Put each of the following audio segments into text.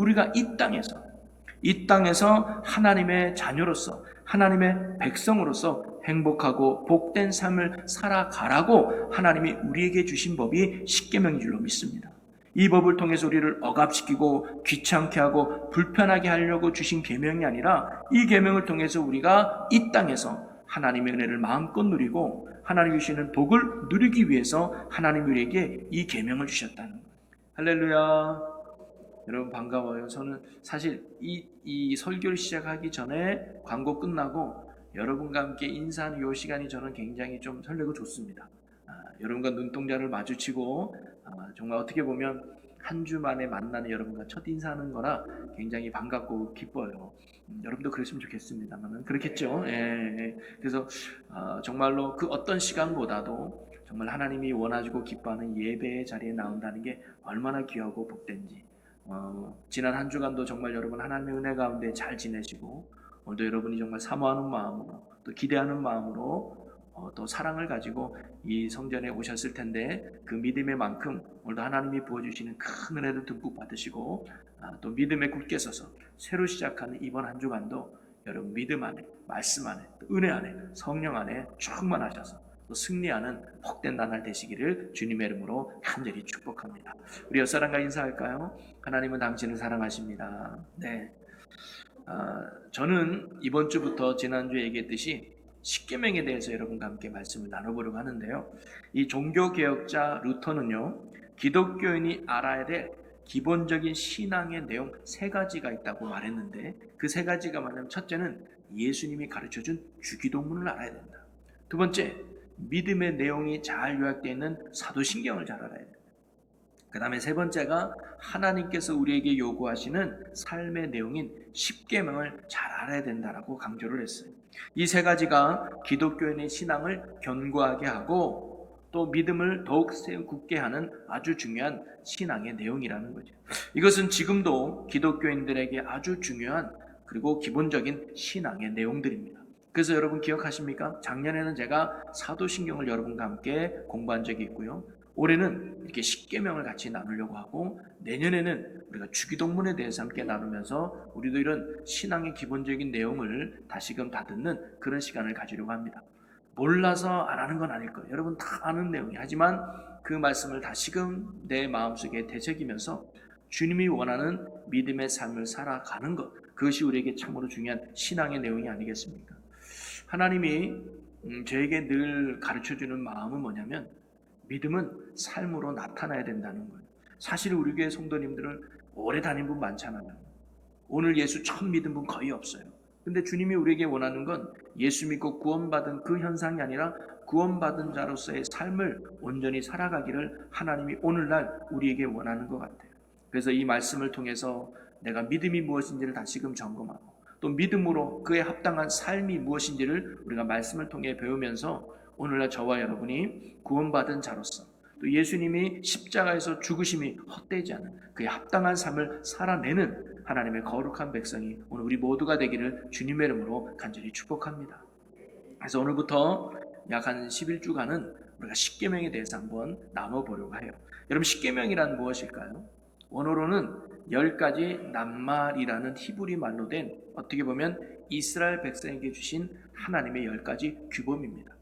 우리가 이 땅에서 하나님의 자녀로서 하나님의 백성으로서 행복하고 복된 삶을 살아가라고 하나님이 우리에게 주신 법이 십계명인 줄로 믿습니다. 이 법을 통해서 우리를 억압시키고 귀찮게 하고 불편하게 하려고 주신 계명이 아니라 이 계명을 통해서 우리가 이 땅에서 하나님의 은혜를 마음껏 누리고 하나님이 주시는 복을 누리기 위해서 하나님이 우리에게 이 계명을 주셨다는 거예요. 할렐루야. 여러분 반가워요. 저는 사실 이 설교를 시작하기 전에 광고 끝나고 여러분과 함께 인사하는 이 시간이 저는 굉장히 좀 설레고 좋습니다. 여러분과 눈동자를 마주치고 정말 어떻게 보면 한 주 만에 만나는 여러분과 첫 인사하는 거라 굉장히 반갑고 기뻐요. 여러분도 그랬으면 좋겠습니다만 그렇겠죠. 예. 그래서 정말로 그 어떤 시간보다도 정말 하나님이 원하시고 기뻐하는 예배의 자리에 나온다는 게 얼마나 귀하고 복된지. 지난 한 주간도 정말 여러분 하나님의 은혜 가운데 잘 지내시고 오늘도 여러분이 정말 사모하는 마음으로 또 기대하는 마음으로 또 사랑을 가지고 이 성전에 오셨을 텐데 그 믿음의 만큼 오늘도 하나님이 부어주시는 큰 은혜를 듬뿍 받으시고 또 믿음에 굳게 서서 새로 시작하는 이번 한 주간도 여러분 믿음 안에 말씀 안에 또 은혜 안에 성령 안에 충만하셔서 또 승리하는 복된 나날 되시기를 주님의 이름으로 간절히 축복합니다. 우리 옆사람과 인사할까요? 하나님은 당신을 사랑하십니다. 네. 저는 이번 주부터 지난주에 얘기했듯이 십계명에 대해서 여러분과 함께 말씀을 나눠보려고 하는데요. 이 종교개혁자 루터는요, 기독교인이 알아야 될 기본적인 신앙의 내용 3가지가 있다고 말했는데 그 3가지가 뭐냐면 첫째는 예수님이 가르쳐준 주기도문을 알아야 된다. 두 번째, 믿음의 내용이 잘 요약되어 있는 사도신경을 잘 알아야 된다. 그 다음에 세 번째가 하나님께서 우리에게 요구하시는 삶의 내용인 십계명을 잘 알아야 된다라고 강조를 했어요. 이 3가지가 기독교인의 신앙을 견고하게 하고 또 믿음을 더욱 굳게 하는 아주 중요한 신앙의 내용이라는 거죠. 이것은 지금도 기독교인들에게 아주 중요한 그리고 기본적인 신앙의 내용들입니다. 그래서 여러분 기억하십니까? 작년에는 제가 사도신경을 여러분과 함께 공부한 적이 있고요. 올해는 이렇게 십계명을 같이 나누려고 하고 내년에는 우리가 주기도문에 대해서 함께 나누면서 우리도 이런 신앙의 기본적인 내용을 다시금 다듬는 그런 시간을 가지려고 합니다. 몰라서 안 하는 건 아닐 거예요. 여러분 다 아는 내용이에요. 하지만 그 말씀을 다시금 내 마음속에 되새기면서 주님이 원하는 믿음의 삶을 살아가는 것, 그것이 우리에게 참으로 중요한 신앙의 내용이 아니겠습니까? 하나님이 저에게 늘 가르쳐주는 마음은 뭐냐면 믿음은 삶으로 나타나야 된다는 거예요. 사실 우리 교회 성도님들은 오래 다닌 분 많잖아요. 오늘 예수 처음 믿은 분 거의 없어요. 근데 주님이 우리에게 원하는 건 예수 믿고 구원받은 그 현상이 아니라 구원받은 자로서의 삶을 온전히 살아가기를 하나님이 오늘날 우리에게 원하는 것 같아요. 그래서 이 말씀을 통해서 내가 믿음이 무엇인지를 다시금 점검하고 또 믿음으로 그에 합당한 삶이 무엇인지를 우리가 말씀을 통해 배우면서 오늘날 저와 여러분이 구원받은 자로서 또 예수님이 십자가에서 죽으심이 헛되지 않은 그에 합당한 삶을 살아내는 하나님의 거룩한 백성이 오늘 우리 모두가 되기를 주님의 이름으로 간절히 축복합니다. 그래서 오늘부터 약 한 11주간은 우리가 십계명에 대해서 한번 나눠보려고 해요. 여러분 십계명이란 무엇일까요? 원어로는 10가지 낱말이라는 히브리 말로 된 어떻게 보면 이스라엘 백성에게 주신 하나님의 10가지 규범입니다.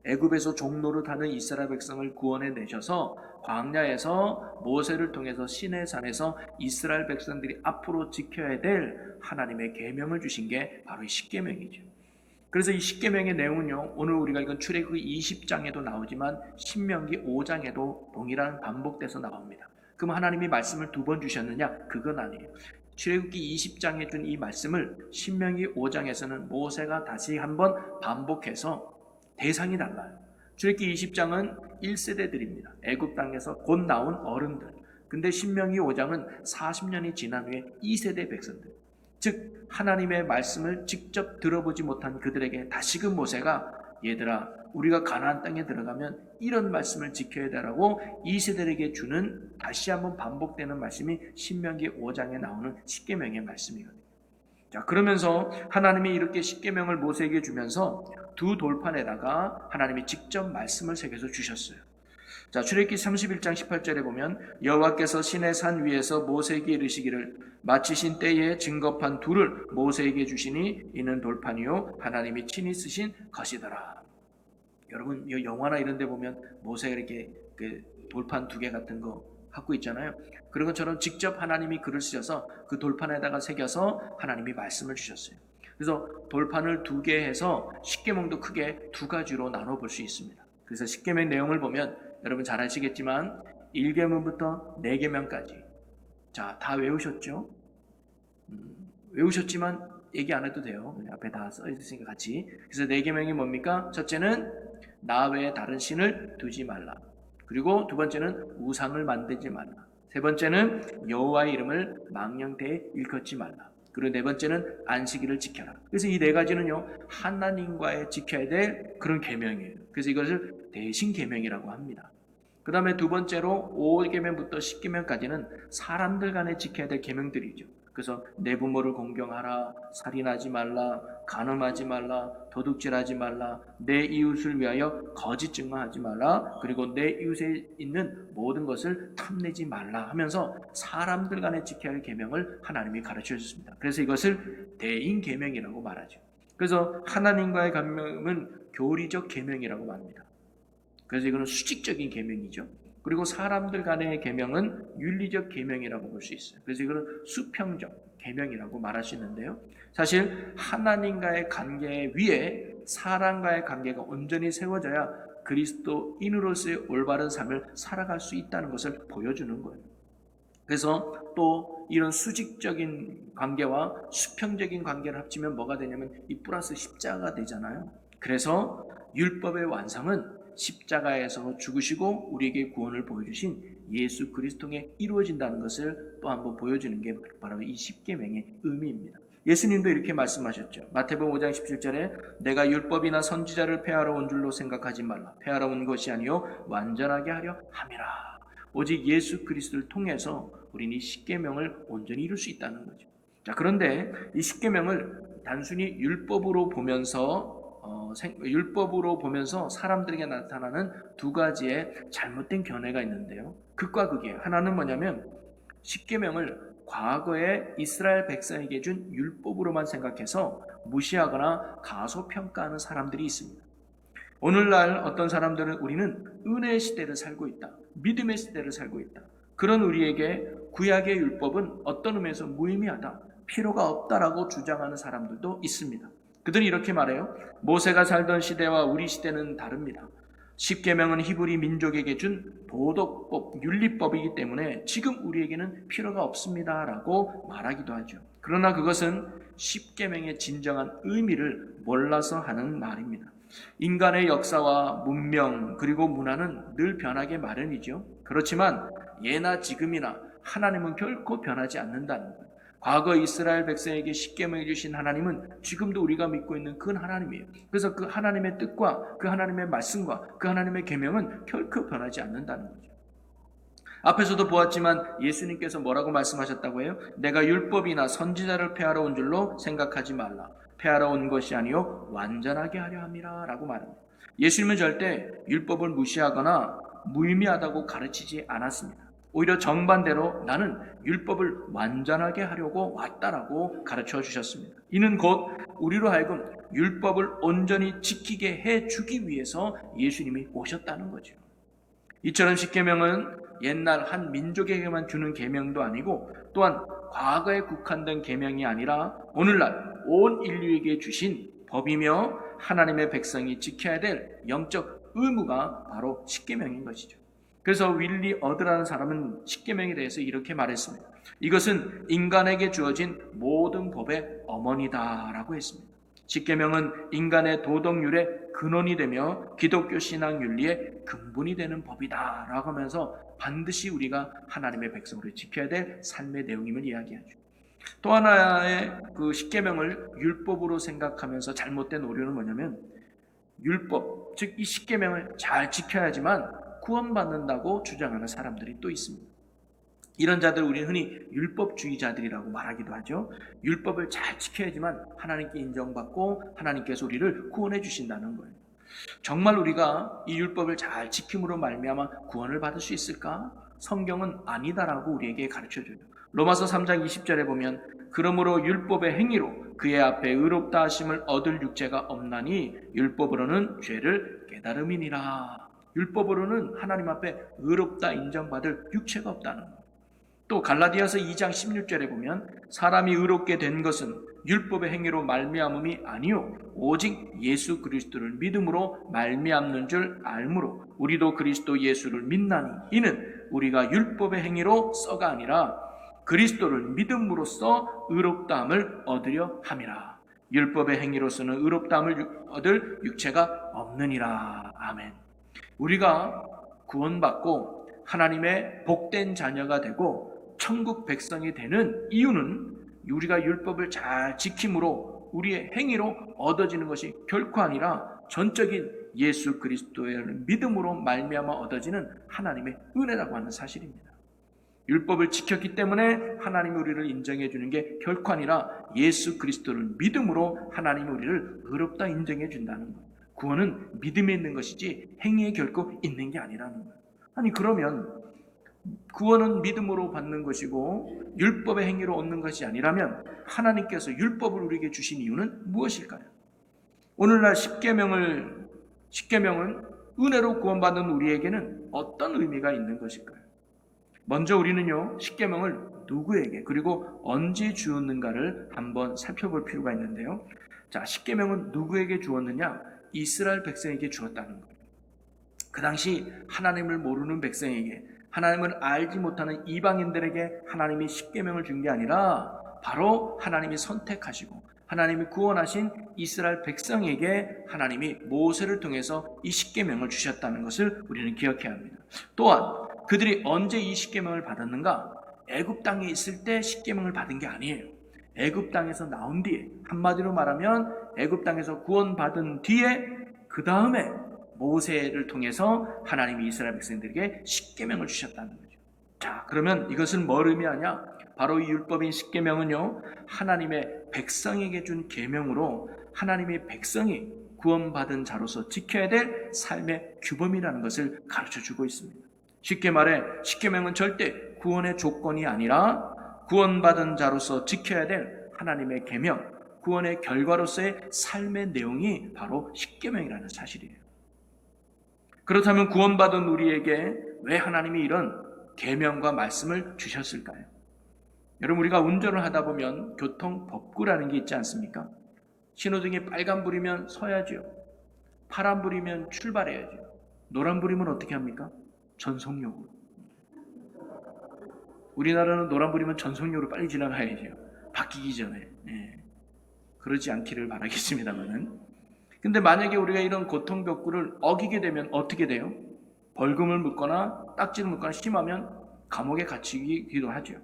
애굽에서 종노릇하는 이스라엘 백성을 구원해 내셔서 광야에서 모세를 통해서 시내산에서 이스라엘 백성들이 앞으로 지켜야 될 하나님의 계명을 주신 게 바로 이 십계명이죠. 그래서 이 십계명의 내용은요, 오늘 우리가 이건 출애굽기 20장에도 나오지만 신명기 5장에도 동일한 반복돼서 나옵니다. 그럼 하나님이 말씀을 2번 주셨느냐? 그건 아니에요. 출애굽기 20장에 준 이 말씀을 신명기 5장에서는 모세가 다시 한번 반복해서 대상이 달라요. 출애굽기 20장은 1세대들입니다. 애굽 땅에서 곧 나온 어른들. 근데 신명기 5장은 40년이 지난 후에 2세대 백성들. 즉 하나님의 말씀을 직접 들어보지 못한 그들에게 다시금 모세가 얘들아 우리가 가나안 땅에 들어가면 이런 말씀을 지켜야 되라고 2세대에게 주는 다시 한번 반복되는 말씀이 신명기 5장에 나오는 십계명의 말씀이거든요. 자, 그러면서 하나님이 이렇게 십계명을 모세에게 주면서 2 돌판에다가 하나님이 직접 말씀을 새겨서 주셨어요. 자, 출애굽기 31장 18절에 보면 여호와께서 시내 산 위에서 모세에게 이르시기를 마치신 때에 증거판 둘을 모세에게 주시니 이는 돌판이요 하나님이 친히 쓰신 것이더라. 여러분 영화나 이런 데 보면 모세가 이렇게 그 돌판 2개 같은 거 갖고 있잖아요. 그런 것처럼 직접 하나님이 글을 쓰셔서 그 돌판에다가 새겨서 하나님이 말씀을 주셨어요. 그래서 돌판을 2개 해서 십계명도 크게 2가지로 나눠 볼 수 있습니다. 그래서 십계명 내용을 보면 여러분 잘 아시겠지만 1계명부터 4계명까지 자, 다 외우셨죠? 외우셨지만 얘기 안 해도 돼요. 앞에 다 써 있으니까 같이. 그래서 4계명이 뭡니까? 첫째는 나 외에 다른 신을 두지 말라. 그리고 두 번째는 우상을 만들지 말라. 세 번째는 여호와의 이름을 망령되이 일컫지 말라. 그리고 네 번째는 안식일을 지켜라. 그래서 이 4가지는요 하나님과의 지켜야 될 그런 계명이에요. 그래서 이것을 대신 계명이라고 합니다. 그 다음에 두 번째로 5계명부터 10계명까지는 사람들 간에 지켜야 될 계명들이죠. 그래서 내 부모를 공경하라, 살인하지 말라, 간음하지 말라, 도둑질하지 말라, 내 이웃을 위하여 거짓 증언하지 말라, 그리고 내 이웃에 있는 모든 것을 탐내지 말라 하면서 사람들 간에 지켜야 할 계명을 하나님이 가르쳐 주셨습니다. 그래서 이것을 대인 계명이라고 말하죠. 그래서 하나님과의 계명은 교리적 계명이라고 말합니다. 그래서 이거는 수직적인 계명이죠. 그리고 사람들 간의 계명은 윤리적 계명이라고 볼 수 있어요. 그래서 이거는 수평적 계명이라고 말할 수 있는데요. 사실 하나님과의 관계 위에 사람과의 관계가 온전히 세워져야 그리스도인으로서의 올바른 삶을 살아갈 수 있다는 것을 보여주는 거예요. 그래서 또 이런 수직적인 관계와 수평적인 관계를 합치면 뭐가 되냐면 이 플러스 십자가가 되잖아요. 그래서 율법의 완성은 십자가에서 죽으시고 우리에게 구원을 보여주신 예수 그리스도 통해 이루어진다는 것을 또 한번 보여주는 게 바로 이 십계명의 의미입니다. 예수님도 이렇게 말씀하셨죠. 마태복음 5장 17절에 내가 율법이나 선지자를 폐하러 온 줄로 생각하지 말라. 폐하러 온 것이 아니요 완전하게 하려 함이라. 오직 예수 그리스도를 통해서 우리는 이 십계명을 온전히 이룰 수 있다는 거죠. 자, 그런데 이 십계명을 단순히 율법으로 보면서 사람들에게 나타나는 2가지의 잘못된 견해가 있는데요. 극과 극이에요. 하나는 뭐냐면 십계명을 과거에 이스라엘 백성에게 준 율법으로만 생각해서 무시하거나 가소평가하는 사람들이 있습니다. 오늘날 어떤 사람들은 우리는 은혜의 시대를 살고 있다. 믿음의 시대를 살고 있다. 그런 우리에게 구약의 율법은 어떤 의미에서 무의미하다. 필요가 없다라고 주장하는 사람들도 있습니다. 그들이 이렇게 말해요. 모세가 살던 시대와 우리 시대는 다릅니다. 십계명은 히브리 민족에게 준 도덕법, 윤리법이기 때문에 지금 우리에게는 필요가 없습니다 라고 말하기도 하죠. 그러나 그것은 십계명의 진정한 의미를 몰라서 하는 말입니다. 인간의 역사와 문명 그리고 문화는 늘 변하기 마련이죠. 그렇지만 예나 지금이나 하나님은 결코 변하지 않는다는 거예요. 과거 이스라엘 백성에게 십계명을 주신 하나님은 지금도 우리가 믿고 있는 그 하나님이에요. 그래서 그 하나님의 뜻과 그 하나님의 말씀과 그 하나님의 계명은 결코 변하지 않는다는 거죠. 앞에서도 보았지만 예수님께서 뭐라고 말씀하셨다고 해요? 내가 율법이나 선지자를 폐하러 온 줄로 생각하지 말라. 폐하러 온 것이 아니요 완전하게 하려 함이라 라고 말합니다. 예수님은 절대 율법을 무시하거나 무의미하다고 가르치지 않았습니다. 오히려 정반대로 나는 율법을 완전하게 하려고 왔다라고 가르쳐 주셨습니다. 이는 곧 우리로 하여금 율법을 온전히 지키게 해주기 위해서 예수님이 오셨다는 거죠. 이처럼 십계명은 옛날 한 민족에게만 주는 계명도 아니고 또한 과거에 국한된 계명이 아니라 오늘날 온 인류에게 주신 법이며 하나님의 백성이 지켜야 될 영적 의무가 바로 십계명인 것이죠. 그래서 윌리 어드라는 사람은 십계명에 대해서 이렇게 말했습니다. 이것은 인간에게 주어진 모든 법의 어머니다라고 했습니다. 십계명은 인간의 도덕률의 근원이 되며 기독교 신앙 윤리의 근본이 되는 법이다라고 하면서 반드시 우리가 하나님의 백성으로 지켜야 될 삶의 내용임을 이야기하죠. 또 하나의 그 십계명을 율법으로 생각하면서 잘못된 오류는 뭐냐면 율법, 즉 이 십계명을 잘 지켜야지만 구원받는다고 주장하는 사람들이 또 있습니다. 이런 자들 우리는 흔히 율법주의자들이라고 말하기도 하죠. 율법을 잘 지켜야지만 하나님께 인정받고 하나님께서 우리를 구원해 주신다는 거예요. 정말 우리가 이 율법을 잘 지킴으로 말미암아 구원을 받을 수 있을까? 성경은 아니다라고 우리에게 가르쳐줘요. 로마서 3장 20절에 보면 그러므로 율법의 행위로 그의 앞에 의롭다 하심을 얻을 육체가 없나니 율법으로는 죄를 깨달음이니라. 율법으로는 하나님 앞에 의롭다 인정받을 육체가 없다는 것. 또 갈라디아서 2장 16절에 보면 사람이 의롭게 된 것은 율법의 행위로 말미암음이 아니요 오직 예수 그리스도를 믿음으로 말미암는 줄 알므로 우리도 그리스도 예수를 믿나니 이는 우리가 율법의 행위로 써가 아니라 그리스도를 믿음으로써 의롭다함을 얻으려 함이라. 율법의 행위로서는 의롭다함을 얻을 육체가 없느니라. 아멘. 우리가 구원받고 하나님의 복된 자녀가 되고 천국 백성이 되는 이유는 우리가 율법을 잘 지킴으로 우리의 행위로 얻어지는 것이 결코 아니라 전적인 예수 그리스도의 믿음으로 말미암아 얻어지는 하나님의 은혜라고 하는 사실입니다. 율법을 지켰기 때문에 하나님이 우리를 인정해 주는 게 결코 아니라 예수 그리스도를 믿음으로 하나님이 우리를 의롭다 인정해 준다는 것. 구원은 믿음에 있는 것이지 행위에 결코 있는 게 아니라는 거예요. 아니 그러면 구원은 믿음으로 받는 것이고 율법의 행위로 얻는 것이 아니라면 하나님께서 율법을 우리에게 주신 이유는 무엇일까요? 오늘날 십계명은 은혜로 구원받는 우리에게는 어떤 의미가 있는 것일까요? 먼저 우리는요 십계명을 누구에게 그리고 언제 주었는가를 한번 살펴볼 필요가 있는데요. 자, 십계명은 누구에게 주었느냐? 이스라엘 백성에게 주었다는 거예요. 그 당시 하나님을 모르는 백성에게, 하나님을 알지 못하는 이방인들에게 하나님이 십계명을 준 게 아니라 바로 하나님이 선택하시고 하나님이 구원하신 이스라엘 백성에게 하나님이 모세를 통해서 이 십계명을 주셨다는 것을 우리는 기억해야 합니다. 또한 그들이 언제 이 십계명을 받았는가? 애굽 땅에 있을 때 십계명을 받은 게 아니에요. 애굽 땅에서 나온 뒤에, 한마디로 말하면 애굽 땅에서 구원받은 뒤에 그 다음에 모세를 통해서 하나님이 이스라엘 백성들에게 십계명을 주셨다는 거죠. 자, 그러면 이것은 뭘 의미하냐? 바로 이 율법인 십계명은요 하나님의 백성에게 준 계명으로 하나님의 백성이 구원받은 자로서 지켜야 될 삶의 규범이라는 것을 가르쳐주고 있습니다. 쉽게 말해 십계명은 절대 구원의 조건이 아니라 구원받은 자로서 지켜야 될 하나님의 계명, 구원의 결과로서의 삶의 내용이 바로 십계명이라는 사실이에요. 그렇다면 구원받은 우리에게 왜 하나님이 이런 계명과 말씀을 주셨을까요? 여러분, 우리가 운전을 하다 보면 교통법규라는 게 있지 않습니까? 신호등이 빨간불이면 서야죠. 파란불이면 출발해야죠. 노란불이면 어떻게 합니까? 전속력으로. 우리나라는 노란불이면 전속력으로 빨리 지나가야죠. 바뀌기 전에. 그러지 않기를 바라겠습니다만은. 근데 만약에 우리가 이런 고통벽구를 어기게 되면 어떻게 돼요? 벌금을 묻거나 딱지를 묻거나 심하면 감옥에 갇히기도 하죠.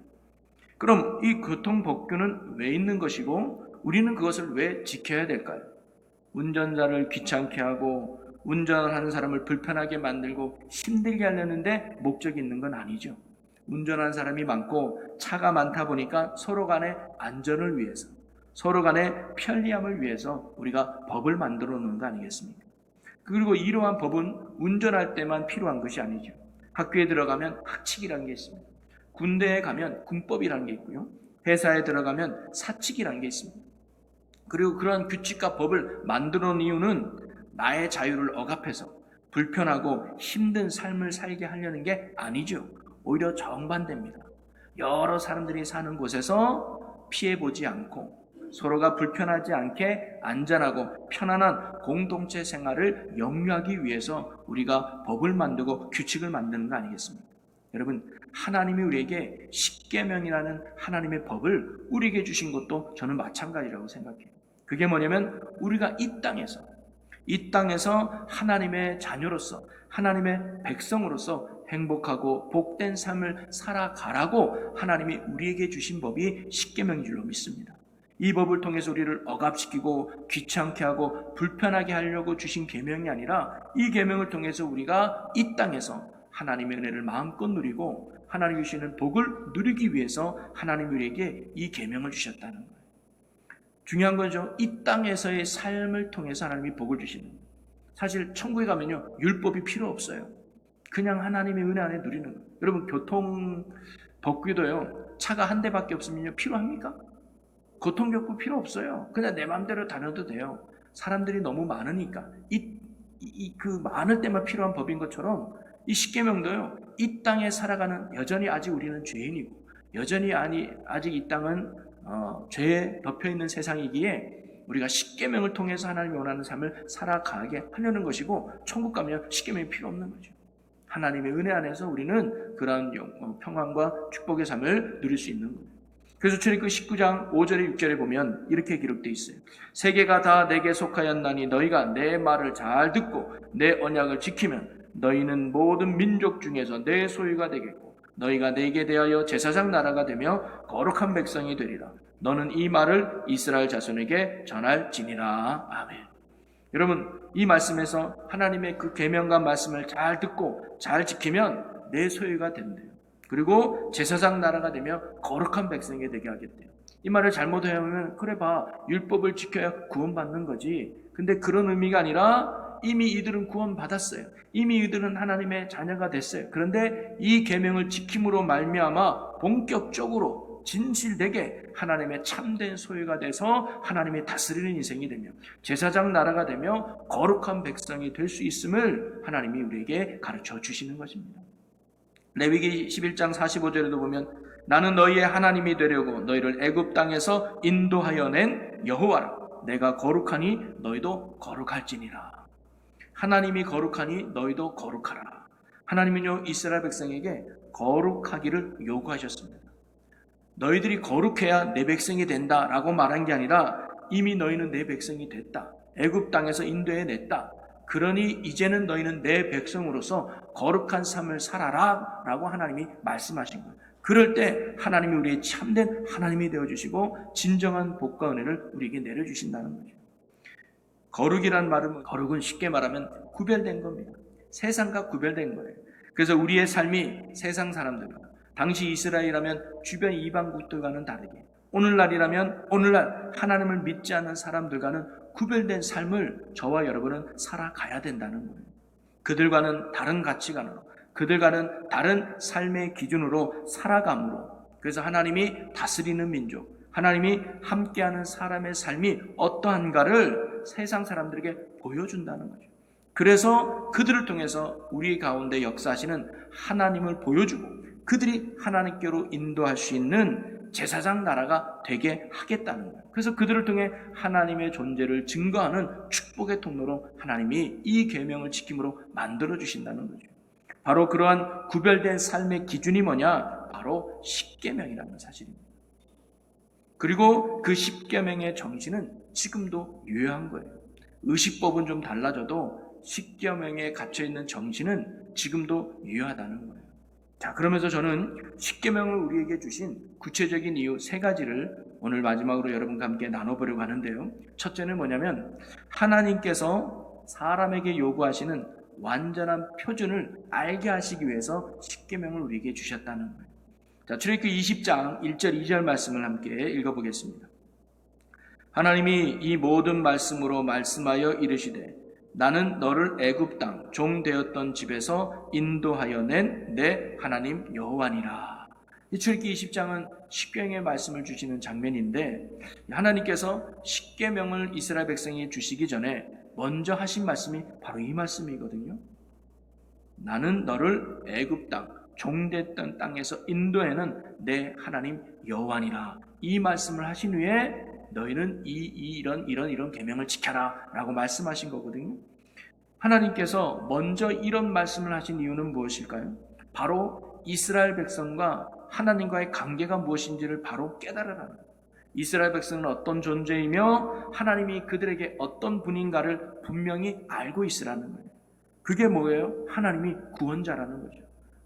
그럼 이 교통법규는 왜 있는 것이고 우리는 그것을 왜 지켜야 될까요? 운전자를 귀찮게 하고 운전을 하는 사람을 불편하게 만들고 힘들게 하려는데 목적이 있는 건 아니죠. 운전하는 사람이 많고 차가 많다 보니까 서로 간의 안전을 위해서, 서로 간의 편리함을 위해서 우리가 법을 만들어 놓은 거 아니겠습니까? 그리고 이러한 법은 운전할 때만 필요한 것이 아니죠. 학교에 들어가면 학칙이라는 게 있습니다. 군대에 가면 군법이라는 게 있고요. 회사에 들어가면 사칙이라는 게 있습니다. 그리고 그러한 규칙과 법을 만들어 놓은 이유는 나의 자유를 억압해서 불편하고 힘든 삶을 살게 하려는 게 아니죠. 오히려 정반대입니다. 여러 사람들이 사는 곳에서 피해보지 않고 서로가 불편하지 않게 안전하고 편안한 공동체 생활을 영위하기 위해서 우리가 법을 만들고 규칙을 만드는 거 아니겠습니까? 여러분, 하나님이 우리에게 십계명이라는 하나님의 법을 우리에게 주신 것도 저는 마찬가지라고 생각해요. 그게 뭐냐면 우리가 이 땅에서 하나님의 자녀로서, 하나님의 백성으로서 행복하고 복된 삶을 살아가라고 하나님이 우리에게 주신 법이 십계명인 줄로 믿습니다. 이 법을 통해서 우리를 억압시키고 귀찮게 하고 불편하게 하려고 주신 계명이 아니라 이 계명을 통해서 우리가 이 땅에서 하나님의 은혜를 마음껏 누리고 하나님이 주시는 복을 누리기 위해서 하나님이 우리에게 이 계명을 주셨다는 거예요. 중요한 거죠. 이 땅에서의 삶을 통해서 하나님이 복을 주시는 거예요. 사실 천국에 가면요, 율법이 필요 없어요. 그냥 하나님의 은혜 안에 누리는 거예요. 여러분, 교통 법규도요, 차가 한 대밖에 없으면요, 필요합니까? 고통겪고 필요 없어요. 그냥 내 마음대로 다녀도 돼요. 사람들이 너무 많으니까. 그 많을 때만 필요한 법인 것처럼 이 십계명도요, 이 땅에 살아가는, 여전히 아직 우리는 죄인이고, 여전히 아직 이 땅은 죄에 덮여있는 세상이기에 우리가 십계명을 통해서 하나님이 원하는 삶을 살아가게 하려는 것이고, 천국 가면 십계명이 필요 없는 거죠. 하나님의 은혜 안에서 우리는 그런 평안과 축복의 삶을 누릴 수 있는 거예요. 그래서 출애굽기 19장 5절에 6절에 보면 이렇게 기록되어 있어요. 세계가 다 내게 속하였나니 너희가 내 말을 잘 듣고 내 언약을 지키면 너희는 모든 민족 중에서 내 소유가 되겠고 너희가 내게 대하여 제사장 나라가 되며 거룩한 백성이 되리라. 너는 이 말을 이스라엘 자손에게 전할지니라. 아멘. 여러분, 이 말씀에서 하나님의 그 계명과 말씀을 잘 듣고 잘 지키면 내 소유가 된대요. 그리고 제사장 나라가 되며 거룩한 백성이 되게 하겠대요. 이 말을 잘못 해보면 그래 봐, 율법을 지켜야 구원받는 거지. 근데 그런 의미가 아니라 이미 이들은 구원받았어요. 이미 이들은 하나님의 자녀가 됐어요. 그런데 이 계명을 지킴으로 말미암아 본격적으로 진실되게 하나님의 참된 소유가 돼서 하나님의 다스리는 인생이 되며 제사장 나라가 되며 거룩한 백성이 될 수 있음을 하나님이 우리에게 가르쳐 주시는 것입니다. 레위기 11장 45절에도 보면 나는 너희의 하나님이 되려고 너희를 애굽 땅에서 인도하여 낸 여호와라. 내가 거룩하니 너희도 거룩할지니라. 하나님이 거룩하니 너희도 거룩하라. 하나님은요, 이스라엘 백성에게 거룩하기를 요구하셨습니다. 너희들이 거룩해야 내 백성이 된다라고 말한 게 아니라 이미 너희는 내 백성이 됐다. 애굽 땅에서 인도해 냈다. 그러니 이제는 너희는 내 백성으로서 거룩한 삶을 살아라 라고 하나님이 말씀하신 거예요. 그럴 때 하나님이 우리의 참된 하나님이 되어주시고 진정한 복과 은혜를 우리에게 내려주신다는 거죠. 거룩이란 말은, 거룩은 쉽게 말하면 구별된 겁니다. 세상과 구별된 거예요. 그래서 우리의 삶이 세상 사람들과 당시 이스라엘이라면 주변 이방국들과는 다르게 오늘날이라면 오늘날 하나님을 믿지 않는 사람들과는 구별된 삶을 저와 여러분은 살아가야 된다는 거예요. 그들과는 다른 가치관으로, 그들과는 다른 삶의 기준으로 살아감으로, 그래서 하나님이 다스리는 민족, 하나님이 함께하는 사람의 삶이 어떠한가를 세상 사람들에게 보여준다는 거죠. 그래서 그들을 통해서 우리 가운데 역사하시는 하나님을 보여주고 그들이 하나님께로 인도할 수 있는 제사장 나라가 되게 하겠다는 거예요. 그래서 그들을 통해 하나님의 존재를 증거하는 축복의 통로로 하나님이 이 계명을 지킴으로 만들어 주신다는 거죠. 바로 그러한 구별된 삶의 기준이 뭐냐? 바로 십계명이라는 사실입니다. 그리고 그 십계명의 정신은 지금도 유효한 거예요. 의식법은 좀 달라져도 십계명에 갇혀있는 정신은 지금도 유효하다는 거예요. 자, 그러면서 저는 십계명을 우리에게 주신 구체적인 이유 세 가지를 오늘 마지막으로 여러분과 함께 나눠보려고 하는데요. 첫째는 뭐냐면 하나님께서 사람에게 요구하시는 완전한 표준을 알게 하시기 위해서 십계명을 우리에게 주셨다는 거예요. 자, 출애굽기 20장 1절 2절 말씀을 함께 읽어보겠습니다. 하나님이 이 모든 말씀으로 말씀하여 이르시되 나는 너를 애굽 땅 종 되었던 집에서 인도하여 낸 내 하나님 여호와니라. 이 출애굽기 20장은 십계명의 말씀을 주시는 장면인데 하나님께서 십계명을 이스라엘 백성이 주시기 전에 먼저 하신 말씀이 바로 이 말씀이거든요. 나는 너를 애굽 땅 종 됐던 땅에서 인도해는 내 하나님 여호와니라. 이 말씀을 하신 후에 너희는 이런 계명을 지켜라 라고 말씀하신 거거든요. 하나님께서 먼저 이런 말씀을 하신 이유는 무엇일까요? 바로 이스라엘 백성과 하나님과의 관계가 무엇인지를 바로 깨달으라는 거예요. 이스라엘 백성은 어떤 존재이며 하나님이 그들에게 어떤 분인가를 분명히 알고 있으라는 거예요. 그게 뭐예요? 하나님이 구원자라는 거죠.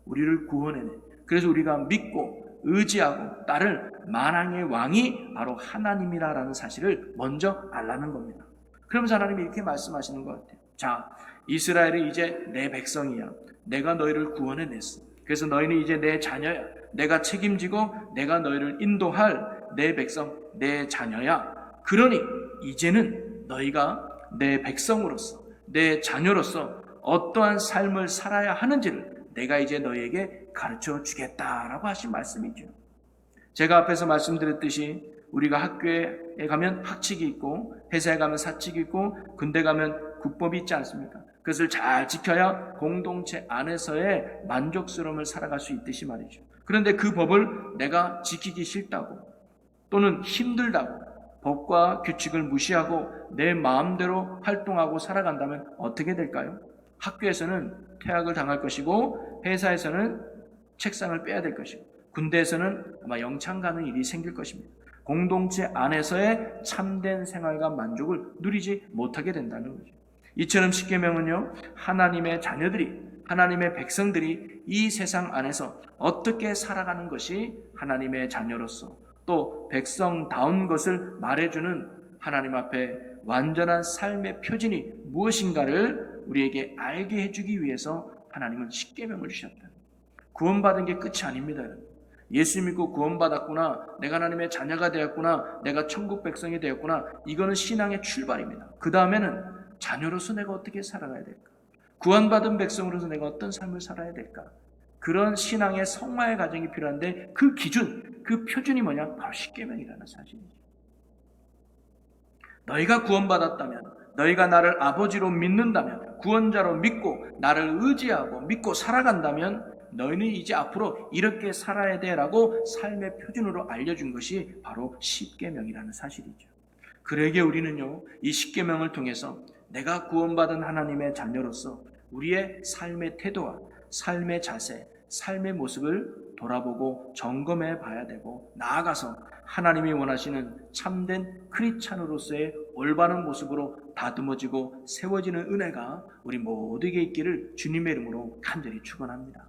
우리를 구원해내. 그래서 우리가 믿고 의지하고 따를 만왕의 왕이 바로 하나님이라는 사실을 먼저 알라는 겁니다. 그러면서 하나님이 이렇게 말씀하시는 것 같아요. 자, 이스라엘이 이제 내 백성이야. 내가 너희를 구원해냈어. 그래서 너희는 이제 내 자녀야. 내가 책임지고 내가 너희를 인도할 내 백성, 내 자녀야. 그러니 이제는 너희가 내 백성으로서 내 자녀로서 어떠한 삶을 살아야 하는지를 내가 이제 너희에게 가르쳐 주겠다라고 하신 말씀이죠. 제가 앞에서 말씀드렸듯이 우리가 학교에 가면 학칙이 있고 회사에 가면 사칙이 있고 군대 가면 국법이 있지 않습니까? 그것을 잘 지켜야 공동체 안에서의 만족스러움을 살아갈 수 있듯이 말이죠. 그런데 그 법을 내가 지키기 싫다고 또는 힘들다고 법과 규칙을 무시하고 내 마음대로 활동하고 살아간다면 어떻게 될까요? 학교에서는 퇴학을 당할 것이고 회사에서는 책상을 빼야 될 것이고 군대에서는 아마 영창 가는 일이 생길 것입니다. 공동체 안에서의 참된 생활과 만족을 누리지 못하게 된다는 거죠. 이처럼 십계명은요, 하나님의 자녀들이, 하나님의 백성들이 이 세상 안에서 어떻게 살아가는 것이 하나님의 자녀로서 또 백성다운 것을 말해주는 하나님 앞에 완전한 삶의 표준이 무엇인가를 우리에게 알게 해주기 위해서 하나님은 십계명을 주셨다. 구원받은 게 끝이 아닙니다. 예수 믿고 구원받았구나, 내가 하나님의 자녀가 되었구나, 내가 천국 백성이 되었구나, 이거는 신앙의 출발입니다. 그 다음에는 자녀로서 내가 어떻게 살아가야 될까? 구원받은 백성으로서 내가 어떤 삶을 살아야 될까? 그런 신앙의 성화의 과정이 필요한데 그 기준, 그 표준이 뭐냐? 바로 십계명이라는 사실이죠. 너희가 구원받았다면, 너희가 나를 아버지로 믿는다면, 구원자로 믿고 나를 의지하고 믿고 살아간다면 너희는 이제 앞으로 이렇게 살아야 돼라고 삶의 표준으로 알려준 것이 바로 십계명이라는 사실이죠. 그러기에 우리는요, 이 십계명을 통해서 내가 구원받은 하나님의 자녀로서 우리의 삶의 태도와 삶의 자세, 삶의 모습을 돌아보고 점검해 봐야 되고, 나아가서 하나님이 원하시는 참된 크리스찬으로서의 올바른 모습으로 다듬어지고 세워지는 은혜가 우리 모두에게 있기를 주님의 이름으로 간절히 축원합니다.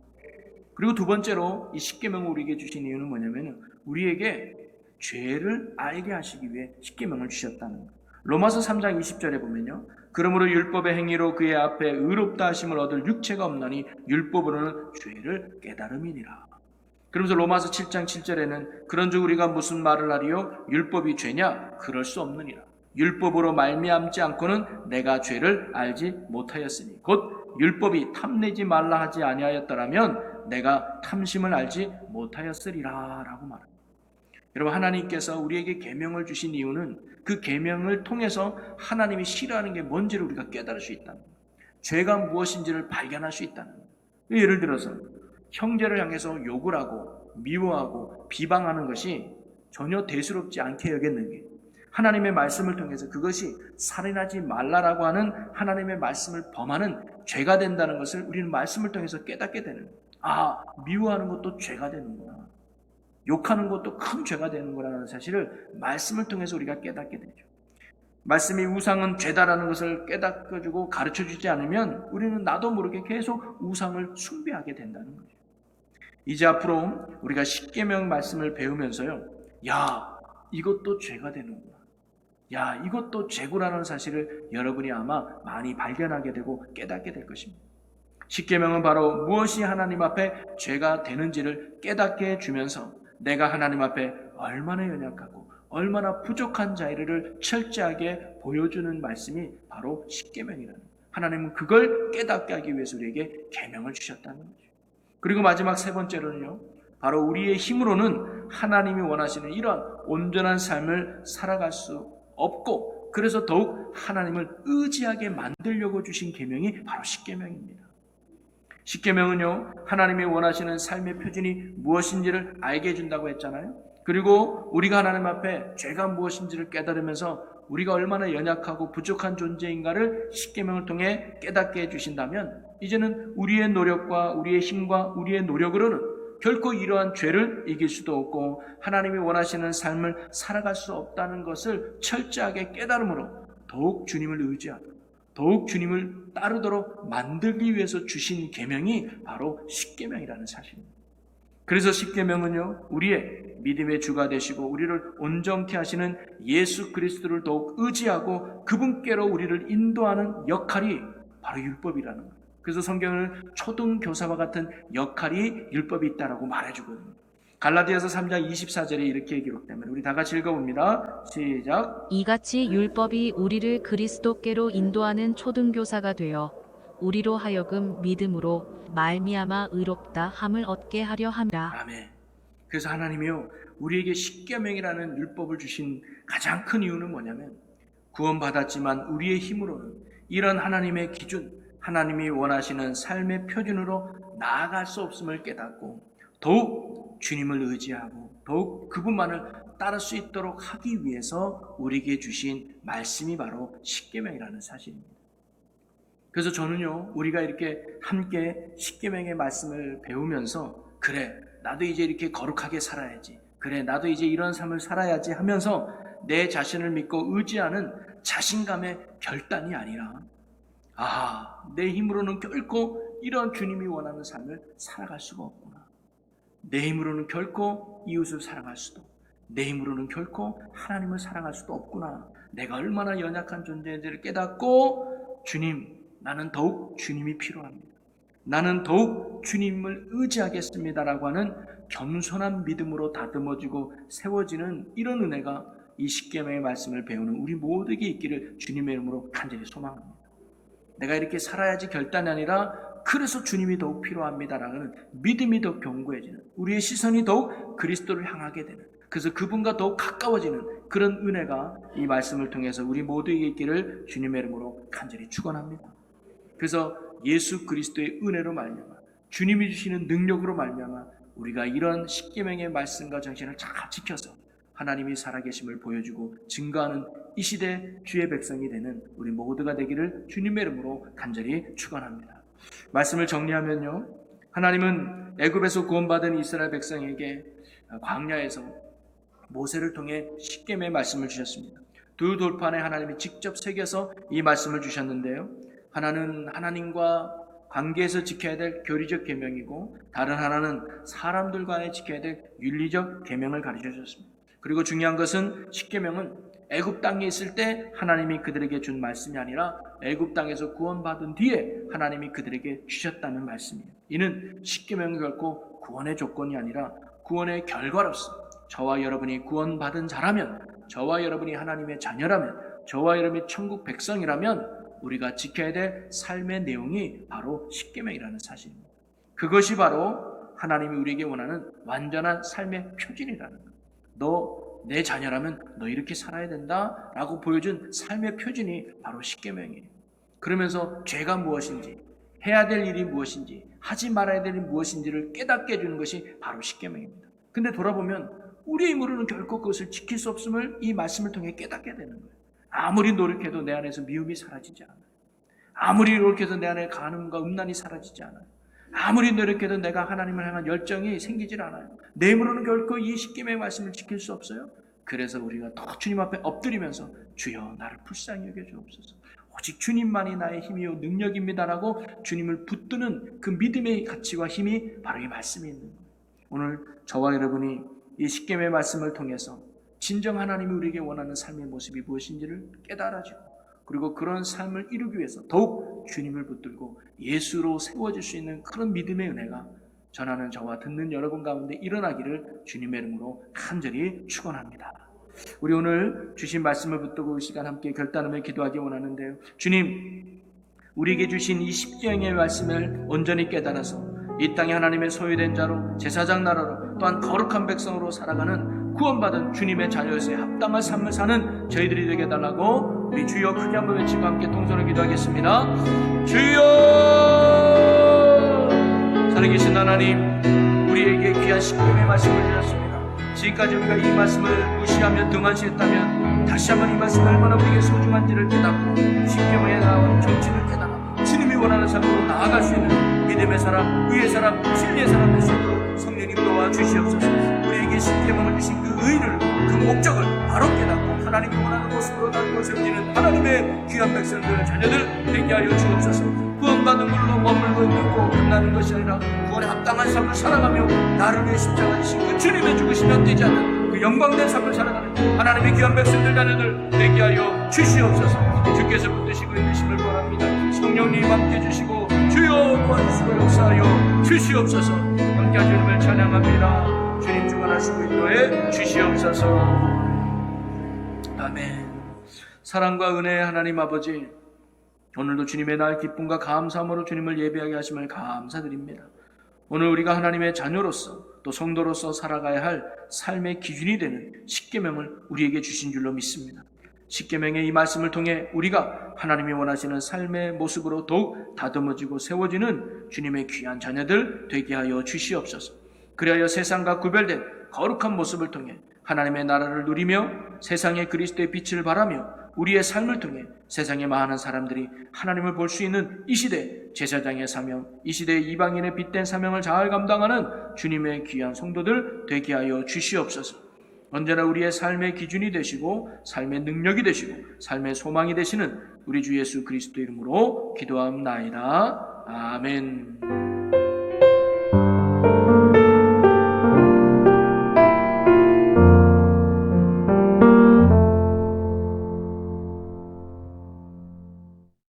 그리고 두 번째로 이 십계명을 우리에게 주신 이유는 뭐냐면 우리에게 죄를 알게 하시기 위해 십계명을 주셨다는 거예요. 로마서 3장 20절에 보면요, 그러므로 율법의 행위로 그의 앞에 의롭다 하심을 얻을 육체가 없나니 율법으로는 죄를 깨달음이니라. 그러면서 로마서 7장 7절에는 그런즉 우리가 무슨 말을 하리요? 율법이 죄냐? 그럴 수 없느니라. 율법으로 말미암지 않고는 내가 죄를 알지 못하였으니 곧 율법이 탐내지 말라 하지 아니하였더라면 내가 탐심을 알지 못하였으리라 라고 말합니다. 여러분, 하나님께서 우리에게 계명을 주신 이유는 그 계명을 통해서 하나님이 싫어하는 게 뭔지를 우리가 깨달을 수 있다는 거예요. 죄가 무엇인지를 발견할 수 있다는 거예요. 예를 들어서 형제를 향해서 욕을 하고 미워하고 비방하는 것이 전혀 대수롭지 않게 여겼는 게 하나님의 말씀을 통해서 그것이 살인하지 말라라고 하는 하나님의 말씀을 범하는 죄가 된다는 것을 우리는 말씀을 통해서 깨닫게 되는 거예요. 아, 미워하는 것도 죄가 되는구나. 욕하는 것도 큰 죄가 되는 거라는 사실을 말씀을 통해서 우리가 깨닫게 되죠. 말씀이 우상은 죄다라는 것을 깨닫아주고 가르쳐주지 않으면 우리는 나도 모르게 계속 우상을 숭배하게 된다는 거죠. 이제 앞으로 우리가 십계명 말씀을 배우면서요, 야, 이것도 죄가 되는구나, 야, 이것도 죄구라는 사실을 여러분이 아마 많이 발견하게 되고 깨닫게 될 것입니다. 십계명은 바로 무엇이 하나님 앞에 죄가 되는지를 깨닫게 해주면서 내가 하나님 앞에 얼마나 연약하고 얼마나 부족한 자리를 철저하게 보여주는 말씀이 바로 십계명이라는 거예요. 하나님은 그걸 깨닫게 하기 위해서 우리에게 계명을 주셨다는 거죠. 그리고 마지막 세 번째로는요, 바로 우리의 힘으로는 하나님이 원하시는 이러한 온전한 삶을 살아갈 수 없고, 그래서 더욱 하나님을 의지하게 만들려고 주신 계명이 바로 십계명입니다. 십계명은요, 하나님이 원하시는 삶의 표준이 무엇인지를 알게 해준다고 했잖아요. 그리고 우리가 하나님 앞에 죄가 무엇인지를 깨달으면서 우리가 얼마나 연약하고 부족한 존재인가를 십계명을 통해 깨닫게 해주신다면 이제는 우리의 노력과 우리의 힘과 우리의 노력으로는 결코 이러한 죄를 이길 수도 없고 하나님이 원하시는 삶을 살아갈 수 없다는 것을 철저하게 깨달음으로 더욱 주님을 의지하고 더욱 주님을 따르도록 만들기 위해서 주신 계명이 바로 십계명이라는 사실입니다. 그래서 십계명은요, 우리의 믿음의 주가 되시고 우리를 온전케 하시는 예수 그리스도를 더욱 의지하고 그분께로 우리를 인도하는 역할이 바로 율법이라는 거예요. 그래서 성경은 초등교사와 같은 역할이 율법이 있다라고 말해주거든요. 갈라디아서 3장 24절에 이렇게 기록됩니다. 우리 다 같이 읽어봅니다. 시작. 이같이 율법이 우리를 그리스도께로 인도하는 초등교사가 되어 우리로 하여금 믿음으로 말미암아 의롭다 함을 얻게 하려 함이라. 아멘. 그래서 하나님이요, 우리에게 십계명이라는 율법을 주신 가장 큰 이유는 뭐냐면, 구원받았지만 우리의 힘으로는 이런 하나님의 기준, 하나님이 원하시는 삶의 표준으로 나아갈 수 없음을 깨닫고 더욱 주님을 의지하고 더욱 그분만을 따를 수 있도록 하기 위해서 우리에게 주신 말씀이 바로 십계명이라는 사실입니다. 그래서 저는요, 우리가 이렇게 함께 십계명의 말씀을 배우면서, 그래, 나도 이제 이렇게 거룩하게 살아야지, 그래, 나도 이제 이런 삶을 살아야지 하면서 내 자신을 믿고 의지하는 자신감의 결단이 아니라, 내 힘으로는 결코 이런 주님이 원하는 삶을 살아갈 수가 없구나. 내 힘으로는 결코 이웃을 사랑할 수도, 내 힘으로는 결코 하나님을 사랑할 수도 없구나. 내가 얼마나 연약한 존재인지를 깨닫고, 주님, 나는 더욱 주님이 필요합니다. 나는 더욱 주님을 의지하겠습니다라고 하는 겸손한 믿음으로 다듬어지고 세워지는 이런 은혜가 이 십계명의 말씀을 배우는 우리 모두에게 있기를 주님의 이름으로 간절히 소망합니다. 내가 이렇게 살아야지 결단이 아니라, 그래서 주님이 더욱 필요합니다라는 믿음이 더 견고해지는, 우리의 시선이 더욱 그리스도를 향하게 되는, 그래서 그분과 더욱 가까워지는 그런 은혜가 이 말씀을 통해서 우리 모두에게 있기를 주님의 이름으로 간절히 축원합니다. 그래서 예수 그리스도의 은혜로 말미암아, 주님이 주시는 능력으로 말미암아 우리가 이런 십계명의 말씀과 정신을 잘 지켜서 하나님이 살아계심을 보여주고 증거하는 이 시대 주의 백성이 되는 우리 모두가 되기를 주님의 이름으로 간절히 축원합니다. 말씀을 정리하면요, 하나님은 애굽에서 구원받은 이스라엘 백성에게 광야에서 모세를 통해 십계명의 말씀을 주셨습니다. 두 돌판에 하나님이 직접 새겨서 이 말씀을 주셨는데요, 하나는 하나님과 관계에서 지켜야 될 교리적 계명이고, 다른 하나는 사람들 간에 지켜야 될 윤리적 계명을 가르쳐 주셨습니다. 그리고 중요한 것은 십계명은 애굽 땅에 있을 때 하나님이 그들에게 준 말씀이 아니라 애굽 땅에서 구원받은 뒤에 하나님이 그들에게 주셨다는 말씀이에요. 이는 십계명이 결코 구원의 조건이 아니라 구원의 결과로서, 저와 여러분이 구원받은 자라면, 저와 여러분이 하나님의 자녀라면, 저와 여러분이 천국 백성이라면 우리가 지켜야 될 삶의 내용이 바로 십계명이라는 사실입니다. 그것이 바로 하나님이 우리에게 원하는 완전한 삶의 표준이라는 거예요. 너 내 자녀라면 너 이렇게 살아야 된다 라고 보여준 삶의 표준이 바로 십계명이에요. 그러면서 죄가 무엇인지, 해야 될 일이 무엇인지, 하지 말아야 될 일이 무엇인지를 깨닫게 해주는 것이 바로 십계명입니다. 근데 돌아보면 우리의 힘으로는 결코 그것을 지킬 수 없음을 이 말씀을 통해 깨닫게 되는 거예요. 아무리 노력해도 내 안에서 미움이 사라지지 않아요. 아무리 노력해도 내 안에 간음과 음란이 사라지지 않아요. 아무리 노력해도 내가 하나님을 향한 열정이 생기질 않아요. 내 힘으로는 결코 이 십계명의 말씀을 지킬 수 없어요. 그래서 우리가 더 주님 앞에 엎드리면서, 주여 나를 불쌍히 여겨 주옵소서, 오직 주님만이 나의 힘이요 능력입니다라고 주님을 붙드는 그 믿음의 가치와 힘이 바로 이 말씀에 있는 거예요. 오늘 저와 여러분이 이 십계명의 말씀을 통해서 진정 하나님이 우리에게 원하는 삶의 모습이 무엇인지를 깨달아지고, 그리고 그런 삶을 이루기 위해서 더욱 주님을 붙들고 예수로 세워질 수 있는 그런 믿음의 은혜가 전하는 저와 듣는 여러분 가운데 일어나기를 주님의 이름으로 간절히 축원합니다. 우리 오늘 주신 말씀을 붙들고 이 시간 함께 결단하며 기도하기 원하는데요, 주님, 우리에게 주신 이 십계명의 말씀을 온전히 깨달아서 이 땅에 하나님의 소유된 자로, 제사장 나라로, 또한 거룩한 백성으로 살아가는 구원받은 주님의 자녀로서의 합당한 삶을 사는 저희들이 되게 해달라고 우리 주여 크게 한번 외치고 함께 통성을 기도하겠습니다. 주여! 살아계신 하나님, 우리에게 귀한 십계명의 말씀을 주셨습니다. 지금까지 우리가 이 말씀을 무시하며 등한시했다면 다시 한번 이 말씀이 얼마나 우리에게 소중한지를 깨닫고 십계명에 나온 정신을 깨닫고 주님이 원하는 삶으로 나아갈 수 있는 믿음의 사람, 의의 사람, 진리의 사람 될 수 있도록 성령님 도와주시옵소서. 우리에게 십계명을 주신 그 의를, 그 목적을 바로 깨닫고 하나님이 원하는 모습으로 나누고 세워지는 하나님의 귀한 백성들, 자녀들 되게 하여 주옵소서. 구원받은 걸로 머물고 있는 고 끝나는 것이 아니라 구원에 합당한 삶을 살아가며 나를 위해 십자가 지신 그 주님의 죽으시면 되지 않는 그 영광된 삶을 살아가는 하나님의 귀한 백성들, 자녀들 되게 하여 주시옵소서. 주께서 붙드시고 있으심을 바랍니다. 성령님 함께 주시고 주여 도와주시고 역사하여 주시옵소서. 함께 하시는 걸 찬양합니다. 주님 주관하시고 인도해 주시옵소서. 아멘. 사랑과 은혜의 하나님 아버지, 오늘도 주님의 날 기쁨과 감사함으로 주님을 예배하게 하심을 감사드립니다. 오늘 우리가 하나님의 자녀로서 또 성도로서 살아가야 할 삶의 기준이 되는 십계명을 우리에게 주신 줄로 믿습니다. 십계명의 이 말씀을 통해 우리가 하나님이 원하시는 삶의 모습으로 더욱 다듬어지고 세워지는 주님의 귀한 자녀들 되게 하여 주시옵소서. 그리하여 세상과 구별된 거룩한 모습을 통해 하나님의 나라를 누리며 세상의 그리스도의 빛을 발하며 우리의 삶을 통해 세상의 많은 사람들이 하나님을 볼 수 있는 이 시대 제사장의 사명, 이 시대의 이방인의 빛된 사명을 잘 감당하는 주님의 귀한 성도들 되게 하여 주시옵소서. 언제나 우리의 삶의 기준이 되시고 삶의 능력이 되시고 삶의 소망이 되시는 우리 주 예수 그리스도 이름으로 기도합나이다. 아멘.